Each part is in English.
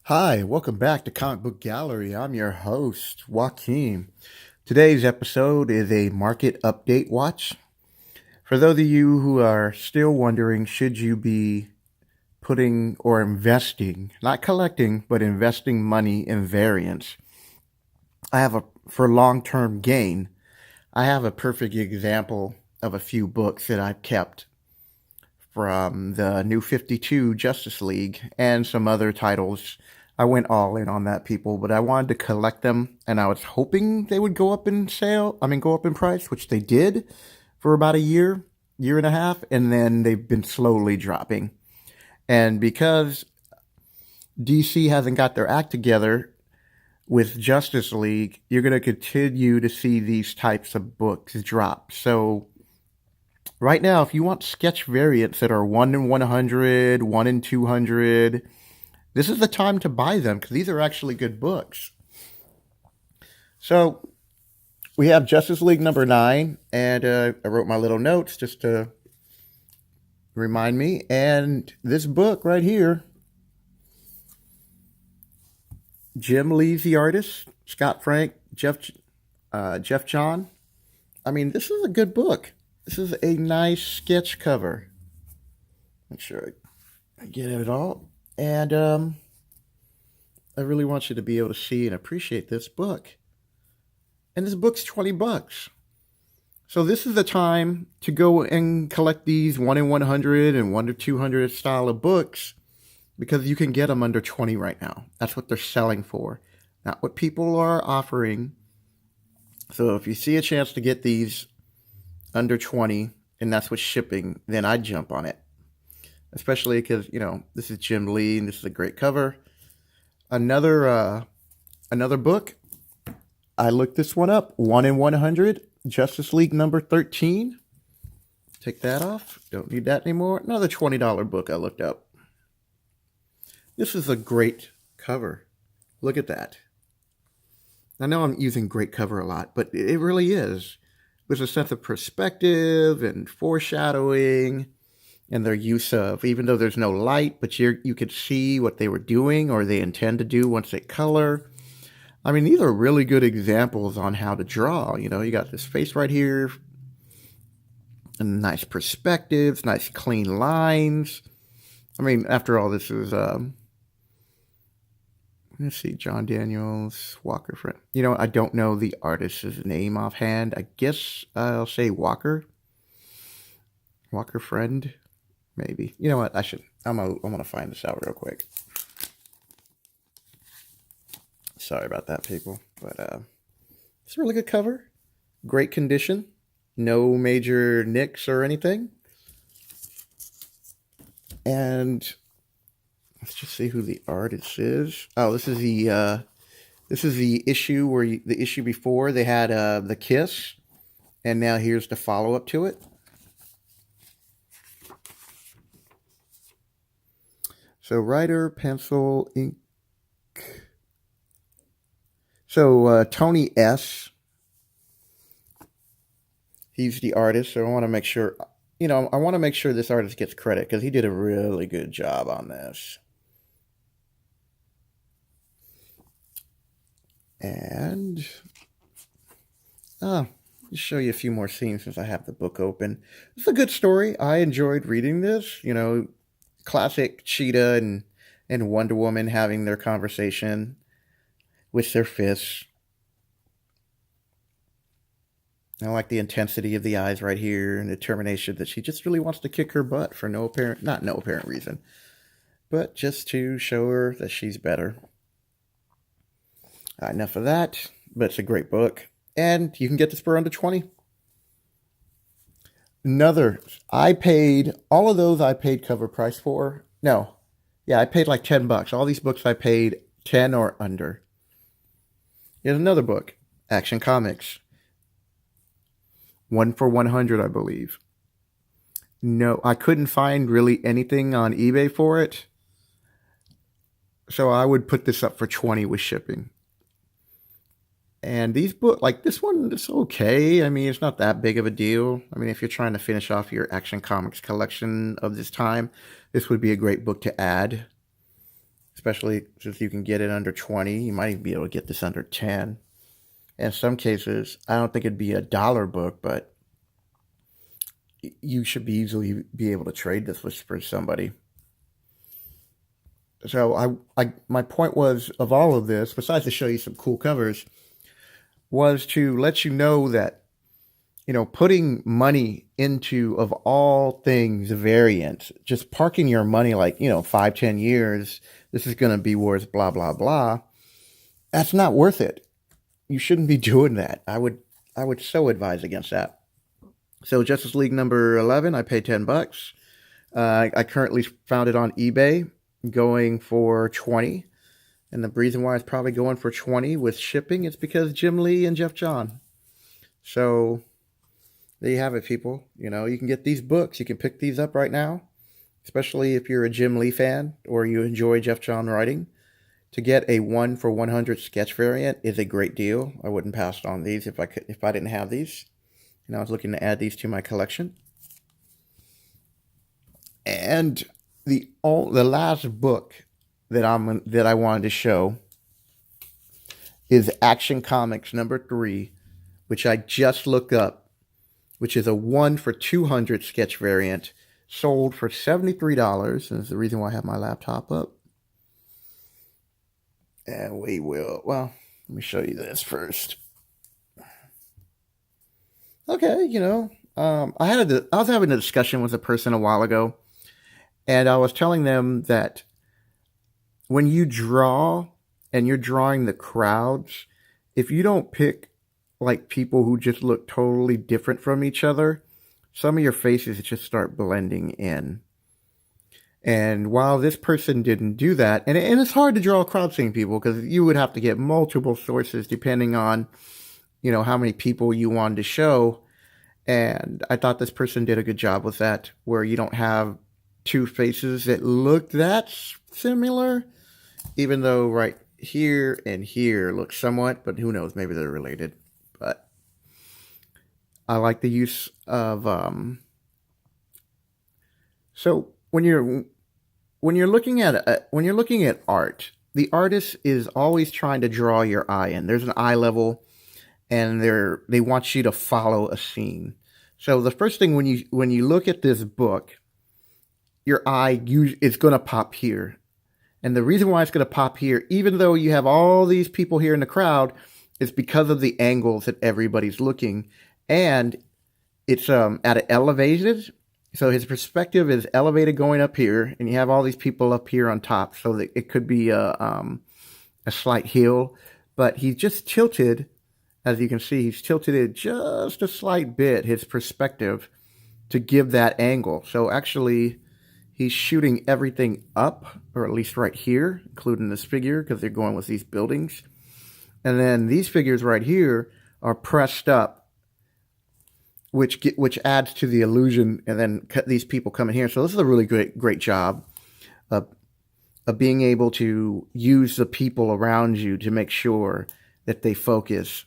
Hi, welcome back to Comic Book Gallery. I'm your host, Joaquin. Today's episode is a market update watch. For those of you who are still wondering, should you be putting or investing, not collecting, but investing money in variants? For long-term gain, I have a perfect example of a few books that I've kept from the New 52 Justice League and some other titles. I went all in on that, people, but I wanted to collect them and I was hoping they would go up in go up in price, which they did for about a year and a half, and then they've been slowly dropping. And because DC hasn't got their act together with Justice League, you're going to continue to see these types of books drop. So right now, if you want sketch variants that are 1 in 100, 1 in 200, this is the time to buy them because these are actually good books. So we have Justice League number 9, and I wrote my little notes just to remind me. And this book right here, Jim Lee's the artist, Scott Frank, Jeff John. I mean, this is a good book. This is a nice sketch cover. Make sure I get it all. And I really want you to be able to see and appreciate this book. And this book's $20. So this is the time to go and collect these 1 in 100 and 1 to 200 style of books because you can get them under 20 right now. That's what they're selling for, not what people are offering. So if you see a chance to get these under 20 and that's what's shipping, then I'd jump on it. Especially because, this is Jim Lee and this is a great cover. Another book, I looked this one up, 1 in 100, Justice League number 13. Take that off. Don't need that anymore. Another $20 book I looked up. This is a great cover. Look at that. I know I'm using great cover a lot, but it really is. There's a sense of perspective and foreshadowing and their use of, even though there's no light, but you could see what they were doing or they intend to do once they color. I mean, these are really good examples on how to draw. You got this face right here, and nice perspectives, nice clean lines. I mean, after all, this is, let's see, John Daniels, Walker Friend. I don't know the artist's name offhand. I guess I'll say Walker Friend, maybe. You know what? I'm gonna find this out real quick. Sorry about that, people. But it's a really good cover. Great condition. No major nicks or anything. And let's just see who the artist is. Oh, this is the issue the issue before they had the kiss, and now here's the follow up to it. So writer, pencil, ink. So Tony S. He's the artist. So I want to make sure, I want to make sure this artist gets credit because he did a really good job on this. And just show you a few more scenes since I have the book open. It's a good story. I enjoyed reading this. Classic Cheetah and Wonder Woman having their conversation with their fists. I like the intensity of the eyes right here and the determination that she just really wants to kick her butt for no apparent reason, but just to show her that she's better. Enough of that, but it's a great book, and you can get this for under 20. I paid all of those. I paid cover price for. No, yeah, I paid like $10. All these books I paid 10 or under. Here's another book, Action Comics. 1 for 100, I believe. No, I couldn't find really anything on eBay for it. So I would put this up for 20 with shipping. And these books, like this one, it's okay. I mean, it's not that big of a deal. I mean, if you're trying to finish off your Action Comics collection of this time, this would be a great book to add. especially since you can get it under 20. You might even be able to get this under 10. In some cases, I don't think it'd be $1 book, but you should be easily be able to trade this for somebody. So my point was of all of this, besides to show you some cool covers, was to let you know that, putting money into, of all things, variants, just parking your money like, 5, 10 years, this is going to be worth blah, blah, blah. That's not worth it. You shouldn't be doing that. I would so advise against that. So Justice League number 11, I paid $10. I currently found it on eBay going for 20. And the reason why it's probably going for 20 with shipping is because Jim Lee and Jeff John. So there you have it, people. You can get these books. You can pick these up right now, especially if you're a Jim Lee fan or you enjoy Jeff John writing. To get a 1-for-100 sketch variant is a great deal. I wouldn't pass on these if I didn't have these. I was looking to add these to my collection. And the last book that I wanted to show is Action Comics number 3, which I just looked up, which is a 1-for-200 sketch variant, sold for $73. And it's the reason why I have my laptop up. And let me show you this first. Okay, I was having a discussion with a person a while ago, and I was telling them that when you draw and you're drawing the crowds, if you don't pick like people who just look totally different from each other, some of your faces just start blending in. And while this person didn't do that, and it's hard to draw crowd scene people because you would have to get multiple sources depending on, how many people you wanted to show. And I thought this person did a good job with that, where you don't have two faces that look that similar, even though right here and here look somewhat, but who knows, maybe they're related. But I like the use of, so when you're looking at art, the artist is always trying to draw your eye in. There's an eye level, and they want you to follow a scene. So the first thing when you look at this book, your eye is going to pop here. And the reason why it's going to pop here, even though you have all these people here in the crowd, is because of the angles that everybody's looking. And it's at an elevated, so his perspective is elevated going up here, and you have all these people up here on top, so that it could be a slight hill. But he's just tilted, as you can see, he's tilted it just a slight bit, his perspective, to give that angle. So actually, he's shooting everything up, or at least right here, including this figure, because they're going with these buildings. And then these figures right here are pressed up, which adds to the illusion, and then these people come in here. So this is a really great job of being able to use the people around you to make sure that they focus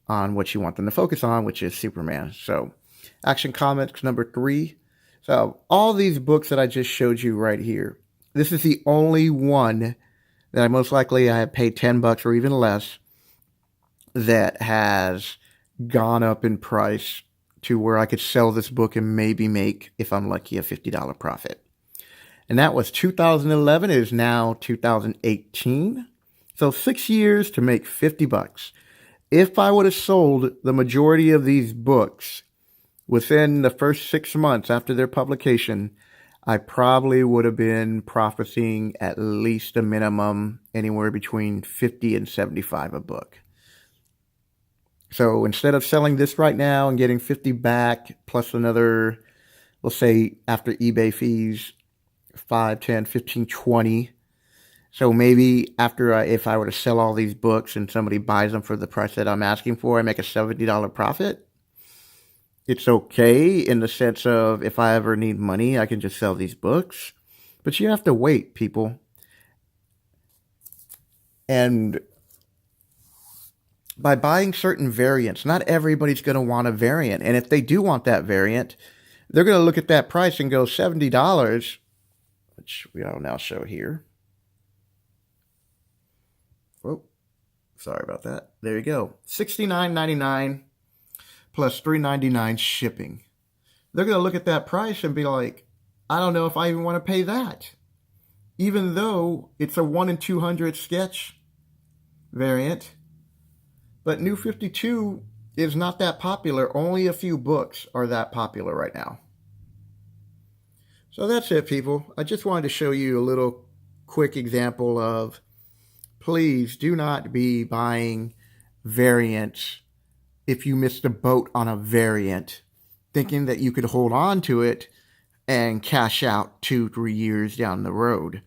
on what you want them to focus on, which is Superman. So Action Comics number 3. So all these books that I just showed you right here, this is the only one that I have paid $10 or even less that has gone up in price to where I could sell this book and maybe make, if I'm lucky, a $50 profit. And that was 2011. It is now 2018. So 6 years to make $50. If I would have sold the majority of these books within the first 6 months after their publication, I probably would have been profiting at least a minimum anywhere between $50 and $75 a book. So instead of selling this right now and getting $50 back plus another, let's say after eBay fees, 5, 10, 15, 20. So maybe if I were to sell all these books and somebody buys them for the price that I'm asking for, I make a $70 profit. It's okay in the sense of if I ever need money, I can just sell these books. But you have to wait, people. And by buying certain variants, not everybody's going to want a variant. And if they do want that variant, they're going to look at that price and go $70, which we will now show here. Oh, sorry about that. There you go. $69.99 plus $3.99 shipping. They're going to look at that price and be like, I don't know if I even want to pay that. Even though it's a 1 in 200 sketch variant. But New 52 is not that popular. Only a few books are that popular right now. So that's it, people. I just wanted to show you a little quick example of, please do not be buying variants if you missed a boat on a variant, thinking that you could hold on to it and cash out 2-3 years down the road.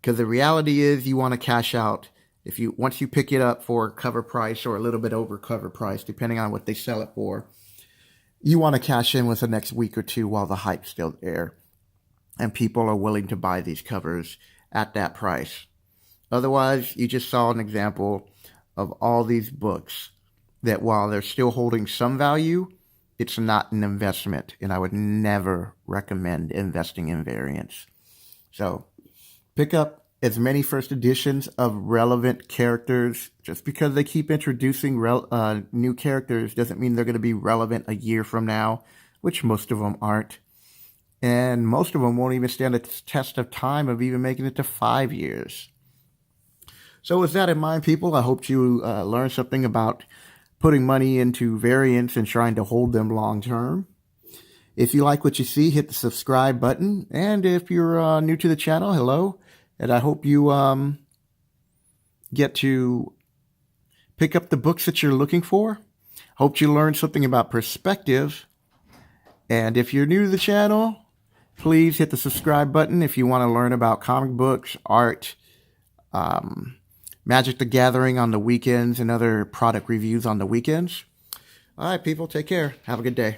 Because the reality is you want to cash out once you pick it up for cover price or a little bit over cover price, depending on what they sell it for, you want to cash in with the next week or two while the hype's still there and people are willing to buy these covers at that price. Otherwise, you just saw an example of all these books that while they're still holding some value, it's not an investment, and I would never recommend investing in variants. So pick up as many first editions of relevant characters. Just because they keep introducing new characters doesn't mean they're going to be relevant a year from now, which most of them aren't. And most of them won't even stand the test of time of even making it to 5 years. So with that in mind, people, I hope you learned something about putting money into variants and trying to hold them long term. If you like what you see, hit the subscribe button. And if you're new to the channel, hello. And I hope you get to pick up the books that you're looking for. Hope you learned something about perspective. And if you're new to the channel, please hit the subscribe button if you want to learn about comic books, art, Magic the Gathering on the weekends, and other product reviews on the weekends. All right, people, take care. Have a good day.